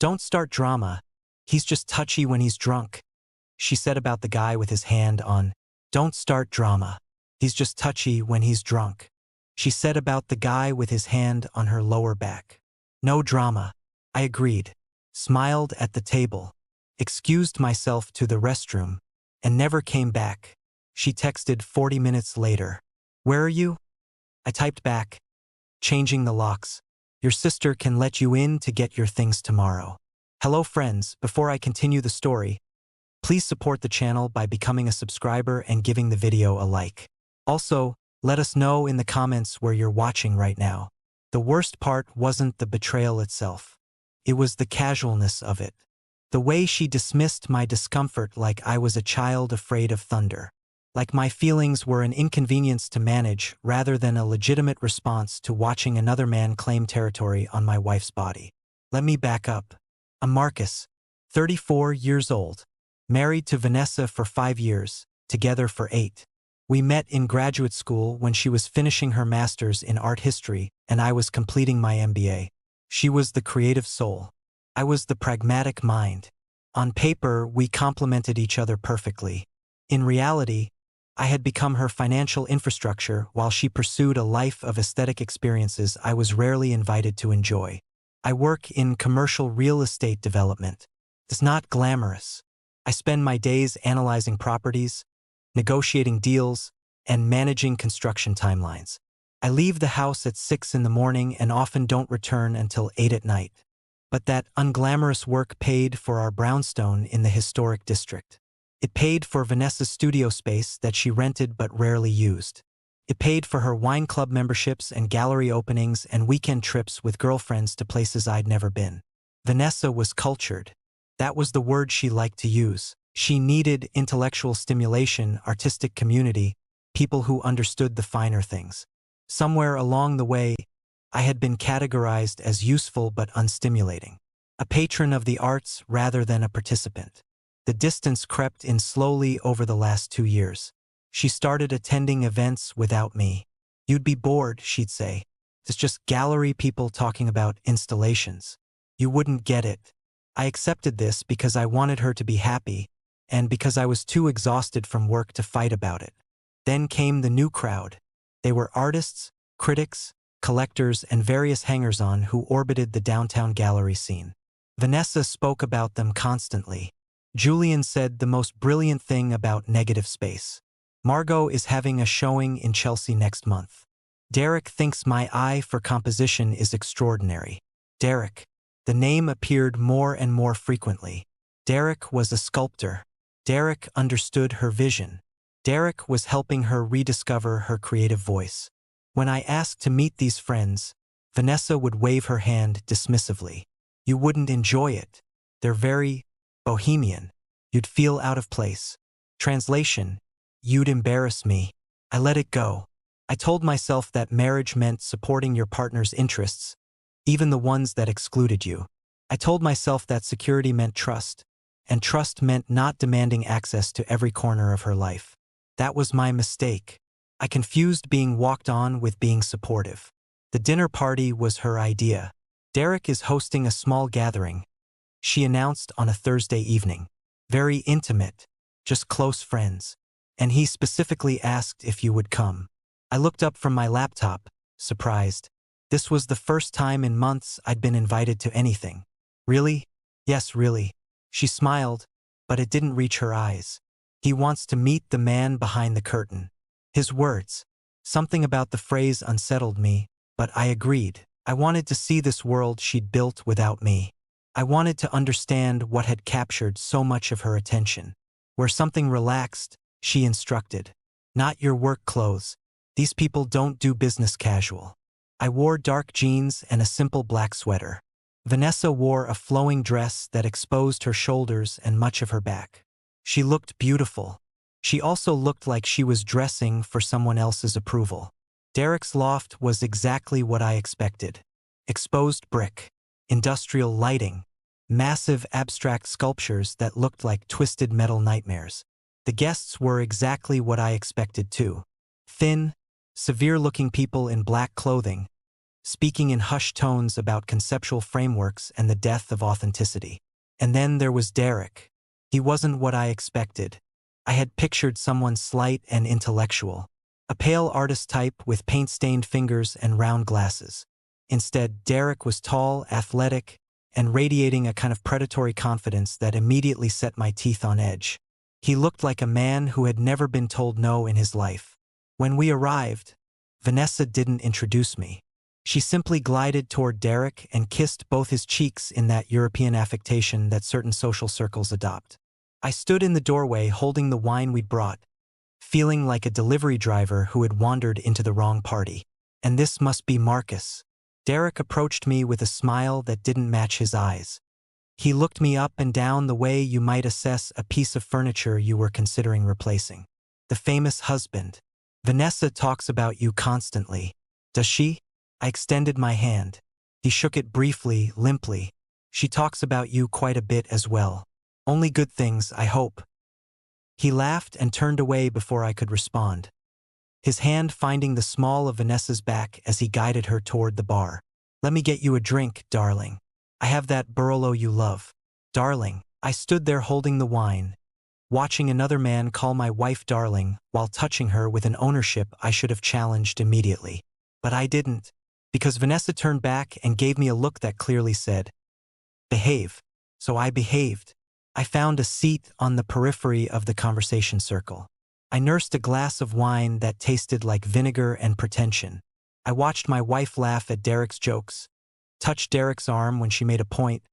Don't start drama. He's just touchy when he's drunk. She said about the guy with his hand on. Don't start drama. He's just touchy when he's drunk. She said about the guy with his hand on her lower back. No drama. I agreed, smiled at the table, excused myself to the restroom, and never came back. She texted 40 minutes later. Where are you? I typed back, changing the locks. Your sister can let you in to get your things tomorrow. Hello friends, before I continue the story, please support the channel by becoming a subscriber and giving the video a like. Also, let us know in the comments where you're watching right now. The worst part wasn't the betrayal itself. It was the casualness of it. The way she dismissed my discomfort like I was a child afraid of thunder. Like my feelings were an inconvenience to manage rather than a legitimate response to watching another man claim territory on my wife's body. Let me back up. I'm Marcus, 34 years old, married to Vanessa for 5 years, together for 8. We met in graduate school when she was finishing her master's in art history and I was completing my MBA. She was the creative soul. I was the pragmatic mind. On paper, we complemented each other perfectly. In reality, I had become her financial infrastructure while she pursued a life of aesthetic experiences I was rarely invited to enjoy. I work in commercial real estate development. It's not glamorous. I spend my days analyzing properties, negotiating deals, and managing construction timelines. I leave the house at 6 in the morning and often don't return until 8 at night. But that unglamorous work paid for our brownstone in the historic district. It paid for Vanessa's studio space that she rented but rarely used. It paid for her wine club memberships and gallery openings and weekend trips with girlfriends to places I'd never been. Vanessa was cultured. That was the word she liked to use. She needed intellectual stimulation, artistic community, people who understood the finer things. Somewhere along the way, I had been categorized as useful but unstimulating. A patron of the arts rather than a participant. The distance crept in slowly over the last 2 years. She started attending events without me. You'd be bored, she'd say. It's just gallery people talking about installations. You wouldn't get it. I accepted this because I wanted her to be happy, and because I was too exhausted from work to fight about it. Then came the new crowd. They were artists, critics, collectors, and various hangers-on who orbited the downtown gallery scene. Vanessa spoke about them constantly. Julian said the most brilliant thing about negative space. Margot is having a showing in Chelsea next month. Derek thinks my eye for composition is extraordinary. Derek. The name appeared more and more frequently. Derek was a sculptor. Derek understood her vision. Derek was helping her rediscover her creative voice. When I asked to meet these friends, Vanessa would wave her hand dismissively. You wouldn't enjoy it. They're very bohemian. You'd feel out of place. Translation, you'd embarrass me. I let it go. I told myself that marriage meant supporting your partner's interests, even the ones that excluded you. I told myself that security meant trust, and trust meant not demanding access to every corner of her life. That was my mistake. I confused being walked on with being supportive. The dinner party was her idea. Derek is hosting a small gathering, she announced on a Thursday evening. Very intimate, just close friends. And he specifically asked if you would come. I looked up from my laptop, surprised. This was the first time in months I'd been invited to anything. Really? Yes, really. She smiled, but it didn't reach her eyes. He wants to meet the man behind the curtain. His words. Something about the phrase unsettled me, but I agreed. I wanted to see this world she'd built without me. I wanted to understand what had captured so much of her attention. Wear something relaxed, she instructed. Not your work clothes. These people don't do business casual. I wore dark jeans and a simple black sweater. Vanessa wore a flowing dress that exposed her shoulders and much of her back. She looked beautiful. She also looked like she was dressing for someone else's approval. Derek's loft was exactly what I expected. Exposed brick, industrial lighting, massive abstract sculptures that looked like twisted metal nightmares. The guests were exactly what I expected too. Thin, severe-looking people in black clothing, speaking in hushed tones about conceptual frameworks and the death of authenticity. And then there was Derek. He wasn't what I expected. I had pictured someone slight and intellectual, a pale artist type with paint-stained fingers and round glasses. Instead, Derek was tall, athletic, and radiating a kind of predatory confidence that immediately set my teeth on edge. He looked like a man who had never been told no in his life. When we arrived, Vanessa didn't introduce me. She simply glided toward Derek and kissed both his cheeks in that European affectation that certain social circles adopt. I stood in the doorway holding the wine we'd brought, feeling like a delivery driver who had wandered into the wrong party. And this must be Marcus. Derek approached me with a smile that didn't match his eyes. He looked me up and down the way you might assess a piece of furniture you were considering replacing. The famous husband. Vanessa talks about you constantly. Does she? I extended my hand. He shook it briefly, limply. She talks about you quite a bit as well. Only good things, I hope. He laughed and turned away before I could respond, his hand finding the small of Vanessa's back as he guided her toward the bar. Let me get you a drink, darling. I have that Barolo you love. Darling. I stood there holding the wine, watching another man call my wife darling while touching her with an ownership I should have challenged immediately. But I didn't, because Vanessa turned back and gave me a look that clearly said, behave. So I behaved. I found a seat on the periphery of the conversation circle. I nursed a glass of wine that tasted like vinegar and pretension. I watched my wife laugh at Derek's jokes, touch Derek's arm when she made a point,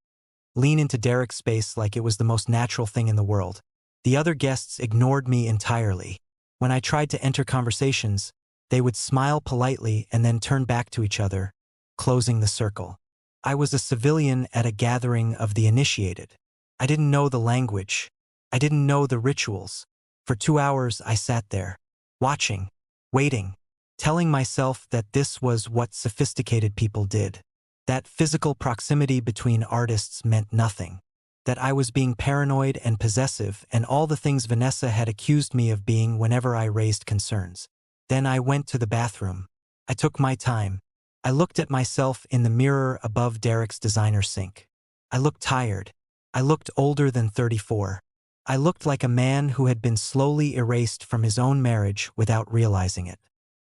lean into Derek's space like it was the most natural thing in the world. The other guests ignored me entirely. When I tried to enter conversations, they would smile politely and then turn back to each other, closing the circle. I was a civilian at a gathering of the initiated. I didn't know the language. I didn't know the rituals. For 2 hours I sat there, watching, waiting, telling myself that this was what sophisticated people did. That physical proximity between artists meant nothing. That I was being paranoid and possessive and all the things Vanessa had accused me of being whenever I raised concerns. Then I went to the bathroom. I took my time. I looked at myself in the mirror above Derek's designer sink. I looked tired. I looked older than 34. I looked like a man who had been slowly erased from his own marriage without realizing it.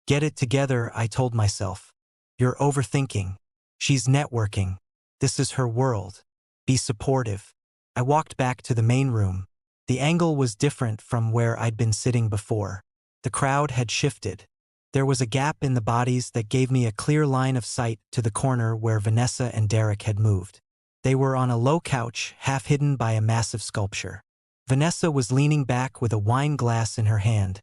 Get it together, I told myself. You're overthinking. She's networking. This is her world. Be supportive. I walked back to the main room. The angle was different from where I'd been sitting before. The crowd had shifted. There was a gap in the bodies that gave me a clear line of sight to the corner where Vanessa and Derek had moved. They were on a low couch, half hidden by a massive sculpture. Vanessa was leaning back with a wine glass in her hand,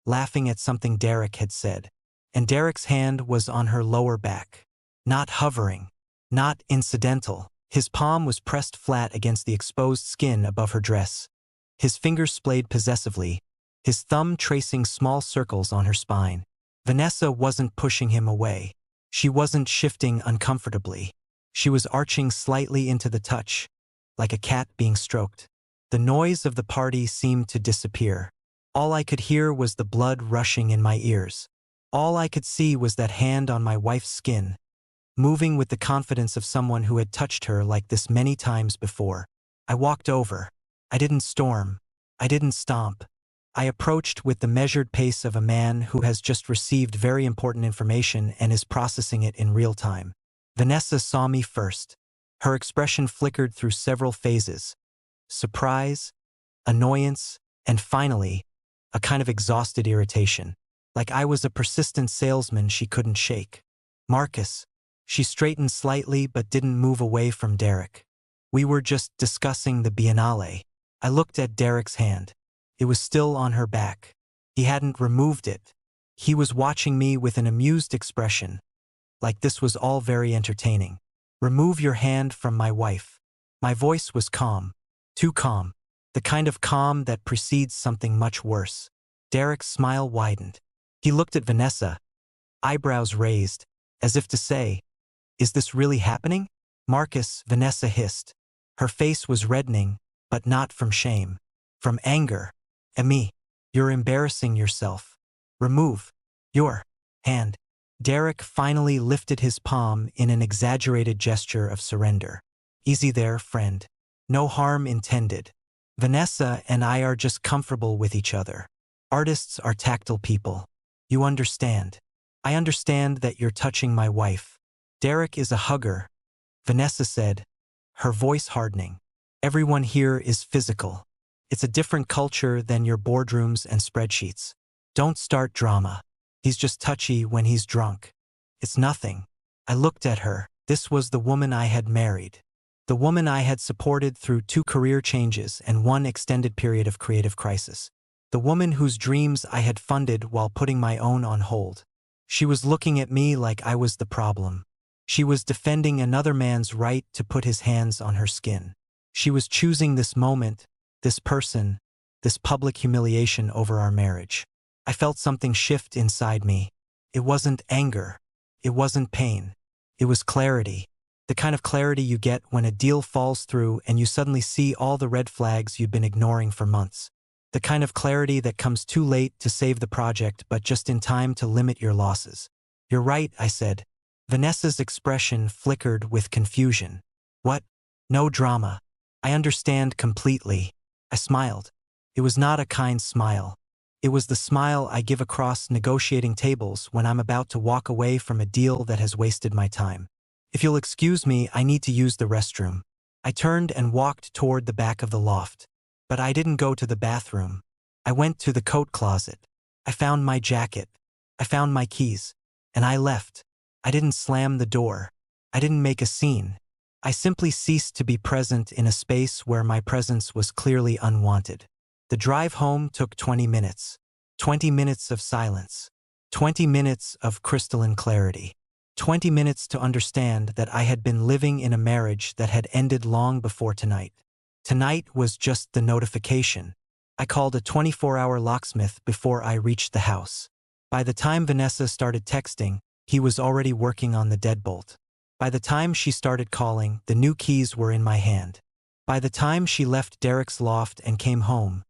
laughing at something Derek had said. And Derek's hand was on her lower back. Not hovering. Not incidental. His palm was pressed flat against the exposed skin above her dress. His fingers splayed possessively, his thumb tracing small circles on her spine. Vanessa wasn't pushing him away. She wasn't shifting uncomfortably. She was arching slightly into the touch, like a cat being stroked. The noise of the party seemed to disappear. All I could hear was the blood rushing in my ears. All I could see was that hand on my wife's skin, moving with the confidence of someone who had touched her like this many times before. I walked over. I didn't storm. I didn't stomp. I approached with the measured pace of a man who has just received very important information and is processing it in real time. Vanessa saw me first. Her expression flickered through several phases. Surprise, annoyance, and finally, a kind of exhausted irritation. Like I was a persistent salesman she couldn't shake. Marcus. She straightened slightly but didn't move away from Derek. We were just discussing the Biennale. I looked at Derek's hand. It was still on her back. He hadn't removed it. He was watching me with an amused expression, like this was all very entertaining. Remove your hand from my wife. My voice was calm. Too calm. The kind of calm that precedes something much worse. Derek's smile widened. He looked at Vanessa, eyebrows raised, as if to say, "Is this really happening?" Marcus, Vanessa hissed. Her face was reddening, but not from shame. From anger. Emi, you're embarrassing yourself. Remove your hand. Derek finally lifted his palm in an exaggerated gesture of surrender. Easy there, friend. No harm intended. Vanessa and I are just comfortable with each other. Artists are tactile people. You understand. I understand that you're touching my wife. Derek is a hugger, Vanessa said, her voice hardening. Everyone here is physical. It's a different culture than your boardrooms and spreadsheets. Don't start drama. He's just touchy when he's drunk. It's nothing. I looked at her. This was the woman I had married. The woman I had supported through 2 career changes and 1 extended period of creative crisis. The woman whose dreams I had funded while putting my own on hold. She was looking at me like I was the problem. She was defending another man's right to put his hands on her skin. She was choosing this moment, this person, this public humiliation over our marriage. I felt something shift inside me. It wasn't anger. It wasn't pain. It was clarity. The kind of clarity you get when a deal falls through and you suddenly see all the red flags you've been ignoring for months. The kind of clarity that comes too late to save the project but just in time to limit your losses. You're right, I said. Vanessa's expression flickered with confusion. What? No drama. I understand completely. I smiled. It was not a kind smile. It was the smile I give across negotiating tables when I'm about to walk away from a deal that has wasted my time. If you'll excuse me, I need to use the restroom. I turned and walked toward the back of the loft. But I didn't go to the bathroom. I went to the coat closet. I found my jacket. I found my keys. And I left. I didn't slam the door. I didn't make a scene. I simply ceased to be present in a space where my presence was clearly unwanted. The drive home took 20 minutes. 20 minutes of silence. 20 minutes of crystalline clarity. 20 minutes to understand that I had been living in a marriage that had ended long before tonight. Tonight was just the notification. I called a 24-hour locksmith before I reached the house. By the time Vanessa started texting, he was already working on the deadbolt. By the time she started calling, the new keys were in my hand. By the time she left Derek's loft and came home,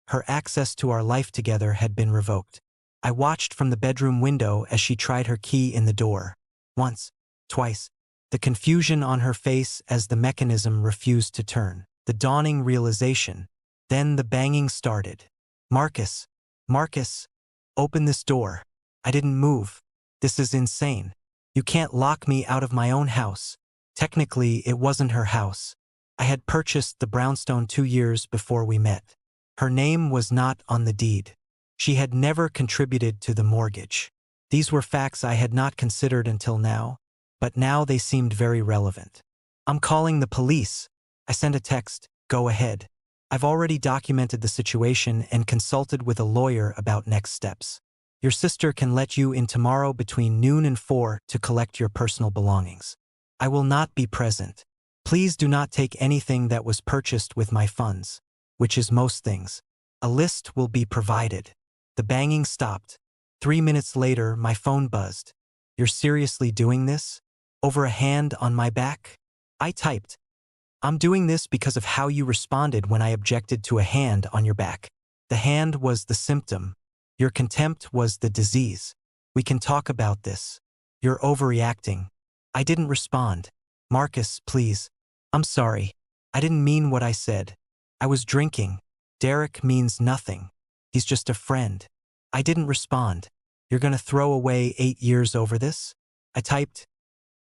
her access to our life together had been revoked. I watched from the bedroom window as she tried her key in the door. Once, twice. The confusion on her face as the mechanism refused to turn. The dawning realization. Then the banging started. Marcus. Marcus. Open this door. I didn't move. This is insane. You can't lock me out of my own house. Technically, it wasn't her house. I had purchased the brownstone 2 years before we met. Her name was not on the deed. She had never contributed to the mortgage. These were facts I had not considered until now, but now they seemed very relevant. I'm calling the police. I sent a text, go ahead. I've already documented the situation and consulted with a lawyer about next steps. Your sister can let you in tomorrow between noon and 4 to collect your personal belongings. I will not be present. Please do not take anything that was purchased with my funds, which is most things. A list will be provided. The banging stopped. 3 minutes later, my phone buzzed. You're seriously doing this? Over a hand on my back? I typed. I'm doing this because of how you responded when I objected to a hand on your back. The hand was the symptom. Your contempt was the disease. We can talk about this. You're overreacting. I didn't respond. Marcus, please. I'm sorry. I didn't mean what I said. I was drinking. Derek means nothing. He's just a friend. I didn't respond. You're gonna throw away 8 years over this? I typed.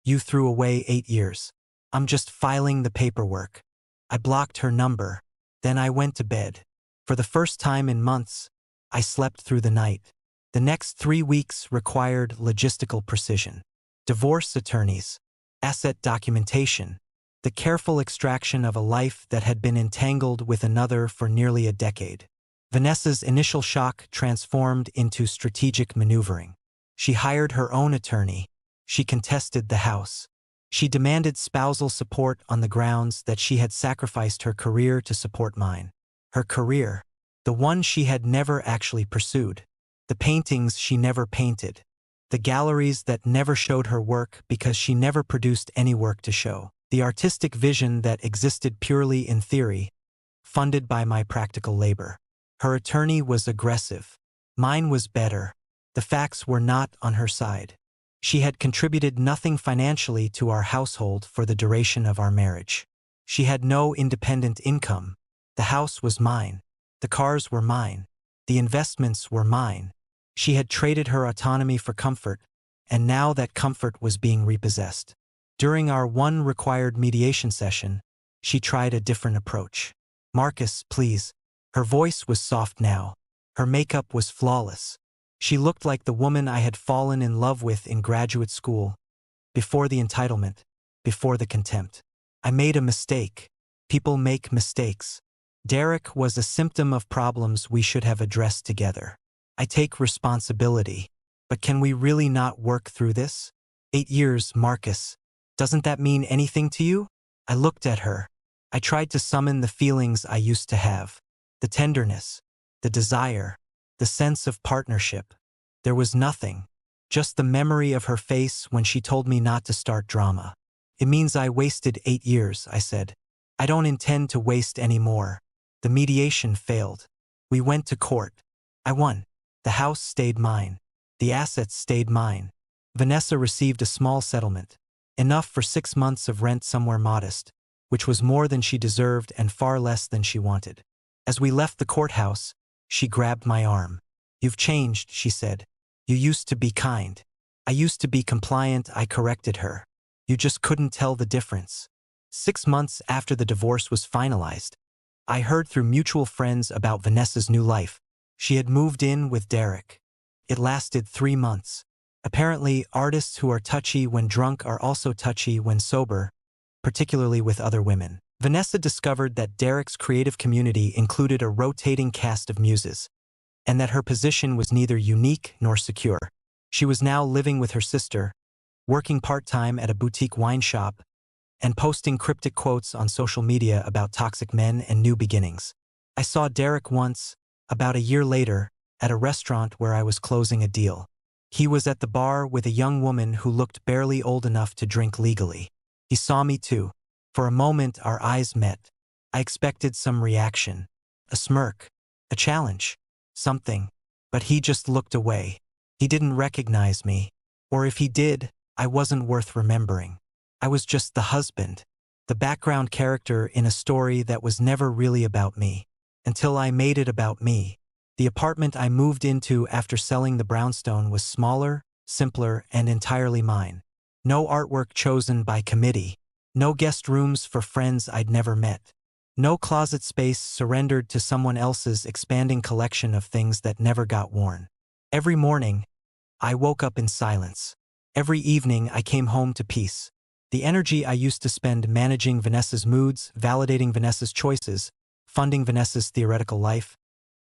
You threw away 8 years. I'm just filing the paperwork. I blocked her number. Then I went to bed. For the first time in months, I slept through the night. The next 3 weeks required logistical precision. Divorce attorneys, asset documentation, the careful extraction of a life that had been entangled with another for nearly a decade. Vanessa's initial shock transformed into strategic maneuvering. She hired her own attorney. She contested the house. She demanded spousal support on the grounds that she had sacrificed her career to support mine. Her career, the one she had never actually pursued. The paintings she never painted. The galleries that never showed her work because she never produced any work to show. The artistic vision that existed purely in theory, funded by my practical labor. Her attorney was aggressive. Mine was better. The facts were not on her side. She had contributed nothing financially to our household for the duration of our marriage. She had no independent income. The house was mine. The cars were mine. The investments were mine. She had traded her autonomy for comfort, and now that comfort was being repossessed. During our one required mediation session, she tried a different approach. "Marcus, please." Her voice was soft now. Her makeup was flawless. She looked like the woman I had fallen in love with in graduate school. Before the entitlement, before the contempt. I made a mistake. People make mistakes. Derek was a symptom of problems we should have addressed together. I take responsibility. But can we really not work through this? 8 years, Marcus. Doesn't that mean anything to you? I looked at her. I tried to summon the feelings I used to have. The tenderness, the desire, the sense of partnership. There was nothing. Just the memory of her face when she told me not to start drama. "It means I wasted 8 years, I said. "I don't intend to waste any more." The mediation failed. We went to court. I won. The house stayed mine. The assets stayed mine. Vanessa received a small settlement. Enough for 6 months of rent somewhere modest, which was more than she deserved and far less than she wanted. As we left the courthouse, she grabbed my arm. "You've changed," she said. "You used to be kind. I used to be compliant," I corrected her. "You just couldn't tell the difference." 6 months after the divorce was finalized, I heard through mutual friends about Vanessa's new life. She had moved in with Derek. It lasted 3 months. Apparently, artists who are touchy when drunk are also touchy when sober, particularly with other women. Vanessa discovered that Derek's creative community included a rotating cast of muses, and that her position was neither unique nor secure. She was now living with her sister, working part-time at a boutique wine shop, and posting cryptic quotes on social media about toxic men and new beginnings. I saw Derek once, about a year later, at a restaurant where I was closing a deal. He was at the bar with a young woman who looked barely old enough to drink legally. He saw me too. For a moment, our eyes met. I expected some reaction, a smirk, a challenge, something, but he just looked away. He didn't recognize me, or if he did, I wasn't worth remembering. I was just the husband, the background character in a story that was never really about me, until I made it about me. The apartment I moved into after selling the brownstone was smaller, simpler, and entirely mine. No artwork chosen by committee. No guest rooms for friends I'd never met. No closet space surrendered to someone else's expanding collection of things that never got worn. Every morning, I woke up in silence. Every evening, I came home to peace. The energy I used to spend managing Vanessa's moods, validating Vanessa's choices, funding Vanessa's theoretical life,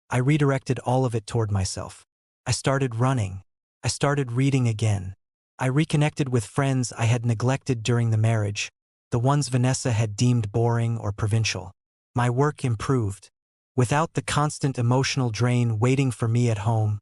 I redirected all of it toward myself. I started running. I started reading again. I reconnected with friends I had neglected during the marriage, the ones Vanessa had deemed boring or provincial. My work improved. Without the constant emotional drain waiting for me at home,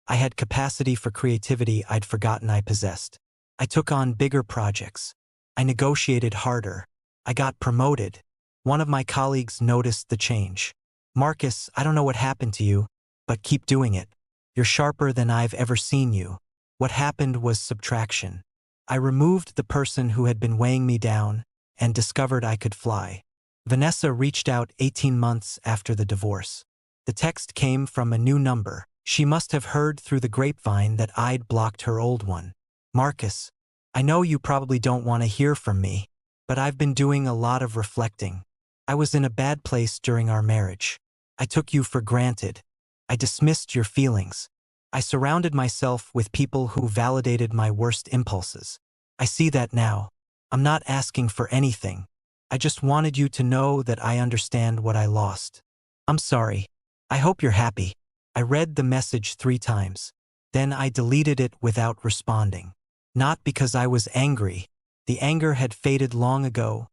I had capacity for creativity I'd forgotten I possessed. I took on bigger projects. I negotiated harder. I got promoted. One of my colleagues noticed the change. "Marcus, I don't know what happened to you, but keep doing it. You're sharper than I've ever seen you." What happened was subtraction. I removed the person who had been weighing me down and discovered I could fly. Vanessa reached out 18 months after the divorce. The text came from a new number. She must have heard through the grapevine that I'd blocked her old one. "Marcus, I know you probably don't want to hear from me, but I've been doing a lot of reflecting. I was in a bad place during our marriage. I took you for granted. I dismissed your feelings. I surrounded myself with people who validated my worst impulses. I see that now. I'm not asking for anything. I just wanted you to know that I understand what I lost. I'm sorry. I hope you're happy." I read the message 3 times. Then I deleted it without responding. Not because I was angry. The anger had faded long ago,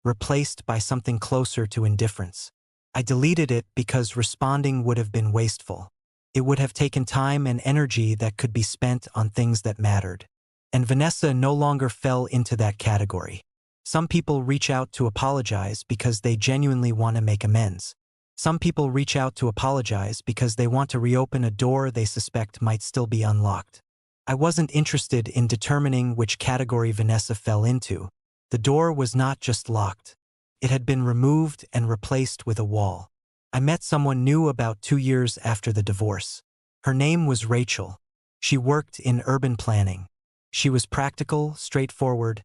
replaced by something closer to indifference. I deleted it because responding would have been wasteful. It would have taken time and energy that could be spent on things that mattered. And Vanessa no longer fell into that category. Some people reach out to apologize because they genuinely want to make amends. Some people reach out to apologize because they want to reopen a door they suspect might still be unlocked. I wasn't interested in determining which category Vanessa fell into. The door was not just locked. It had been removed and replaced with a wall. I met someone new about 2 years after the divorce. Her name was Rachel. She worked in urban planning. She was practical, straightforward,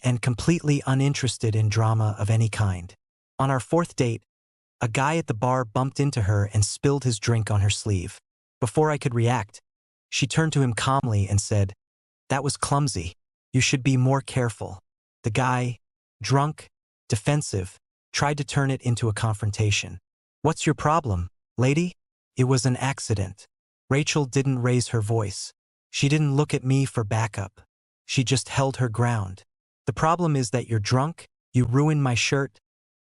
and completely uninterested in drama of any kind. On our 4th date, a guy at the bar bumped into her and spilled his drink on her sleeve. Before I could react, she turned to him calmly and said, "That was clumsy. You should be more careful." The guy, drunk, defensive, tried to turn it into a confrontation. "What's your problem, lady?" "It was an accident." Rachel didn't raise her voice. She didn't look at me for backup. She just held her ground. "The problem is that you're drunk, you ruined my shirt,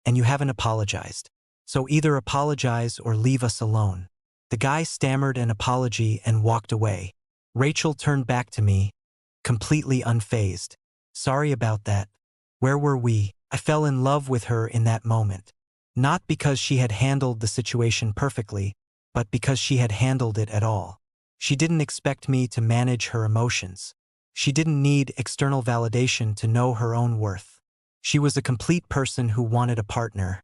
and you haven't apologized. So either apologize or leave us alone." The guy stammered an apology and walked away. Rachel turned back to me, completely unfazed. "Sorry about that. Where were we?" I fell in love with her in that moment. Not because she had handled the situation perfectly, but because she had handled it at all. She didn't expect me to manage her emotions. She didn't need external validation to know her own worth. She was a complete person who wanted a partner,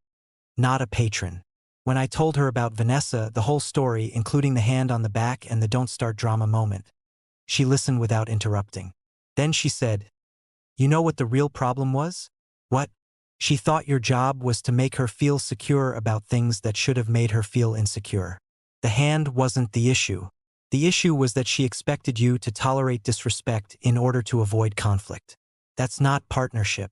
not a patron. When I told her about Vanessa, the whole story, including the hand on the back and the don't start drama moment, she listened without interrupting. Then she said, "You know what the real problem was?" "What?" "She thought your job was to make her feel secure about things that should have made her feel insecure. The hand wasn't the issue. The issue was that she expected you to tolerate disrespect in order to avoid conflict. That's not partnership.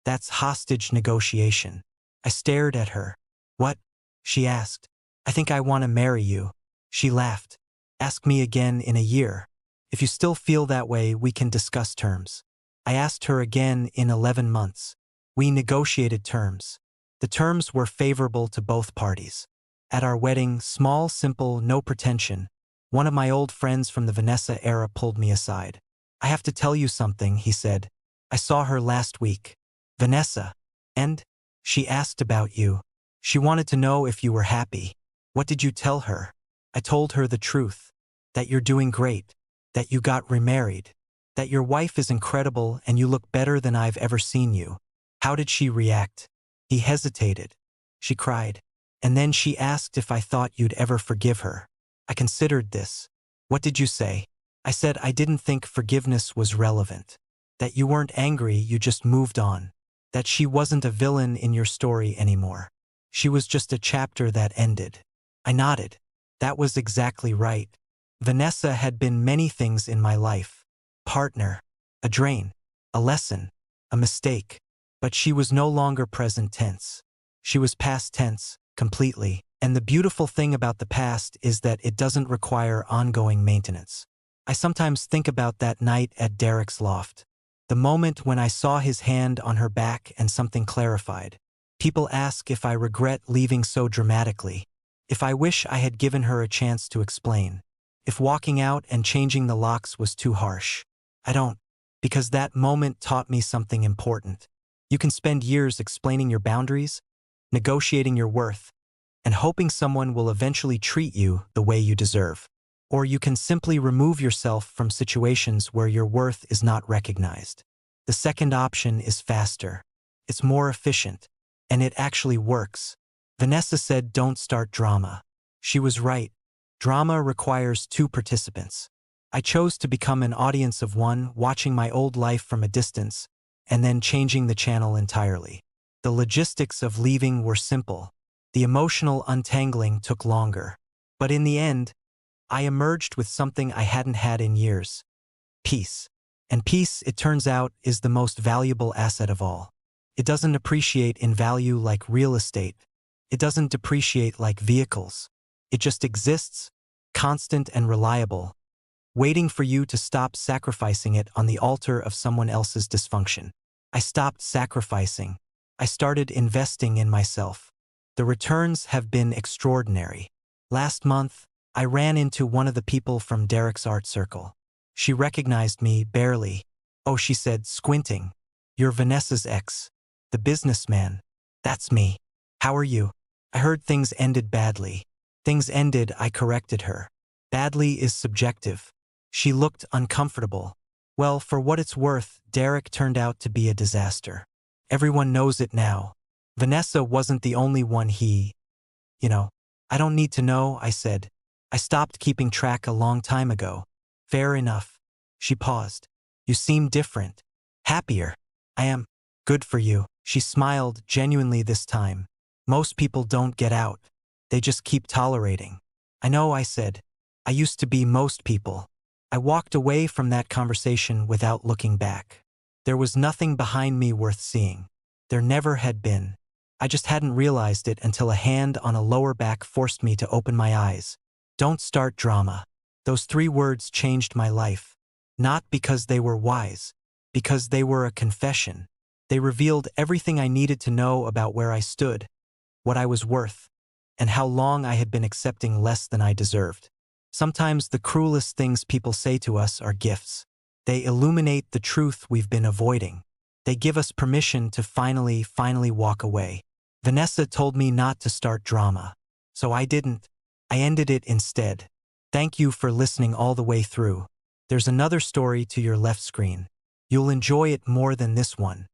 That's hostage negotiation." I stared at her. "What?" she asked. "I think I want to marry you." She laughed. "Ask me again in a year. If you still feel that way, we can discuss terms." I asked her again in 11 months. We negotiated terms. The terms were favorable to both parties. At our wedding, small, simple, no pretension, one of my old friends from the Vanessa era pulled me aside. "I have to tell you something," he said. "I saw her last week." "Vanessa?" "And?" "She asked about you. She wanted to know if you were happy." "What did you tell her?" "I told her the truth. That you're doing great. That you got remarried. That your wife is incredible and you look better than I've ever seen you." "How did she react?" He hesitated. "She cried. And then she asked if I thought you'd ever forgive her." I considered this. "What did you say?" I said I didn't think forgiveness was relevant. That you weren't angry, you just moved on. That she wasn't a villain in your story anymore. She was just a chapter that ended. I nodded. That was exactly right. Vanessa had been many things in my life. Partner, a drain, a lesson, a mistake. But she was no longer present tense. She was past tense, completely. And the beautiful thing about the past is that it doesn't require ongoing maintenance. I sometimes think about that night at Derek's loft. The moment when I saw his hand on her back and something clarified. People ask if I regret leaving so dramatically. If I wish I had given her a chance to explain. If walking out and changing the locks was too harsh. I don't. Because that moment taught me something important. You can spend years explaining your boundaries, negotiating your worth, and hoping someone will eventually treat you the way you deserve. Or you can simply remove yourself from situations where your worth is not recognized. The second option is faster. It's more efficient. And it actually works. Vanessa said don't start drama. She was right. Drama requires 2 participants. I chose to become an audience of 1, watching my old life from a distance, and then changing the channel entirely. The logistics of leaving were simple. The emotional untangling took longer. But in the end, I emerged with something I hadn't had in years. Peace. And peace, it turns out, is the most valuable asset of all. It doesn't appreciate in value like real estate. It doesn't depreciate like vehicles. It just exists, constant and reliable, waiting for you to stop sacrificing it on the altar of someone else's dysfunction. I stopped sacrificing. I started investing in myself. The returns have been extraordinary. Last month, I ran into one of the people from Derek's art circle. She recognized me barely. "Oh," she said, squinting. "You're Vanessa's ex. The businessman." "That's me. How are you?" "I heard things ended badly." "Things ended," I corrected her. "Badly is subjective." She looked uncomfortable. Well, for what it's worth, Derek turned out to be a disaster. Everyone knows it now. Vanessa wasn't the only one you know. I don't need to know, I said. I stopped keeping track a long time ago. Fair enough. She paused. You seem different. Happier. I am. Good for you. She smiled genuinely this time. Most people don't get out. They just keep tolerating. I know, I said. I used to be most people. I walked away from that conversation without looking back. There was nothing behind me worth seeing. There never had been. I just hadn't realized it until a hand on a lower back forced me to open my eyes. Don't start drama. Those 3 words changed my life. Not because they were wise, because they were a confession. They revealed everything I needed to know about where I stood, what I was worth, and how long I had been accepting less than I deserved. Sometimes the cruelest things people say to us are gifts. They illuminate the truth we've been avoiding. They give us permission to finally walk away. Vanessa told me not to start drama. So I didn't. I ended it instead. Thank you for listening all the way through. There's another story to your left screen. You'll enjoy it more than this one.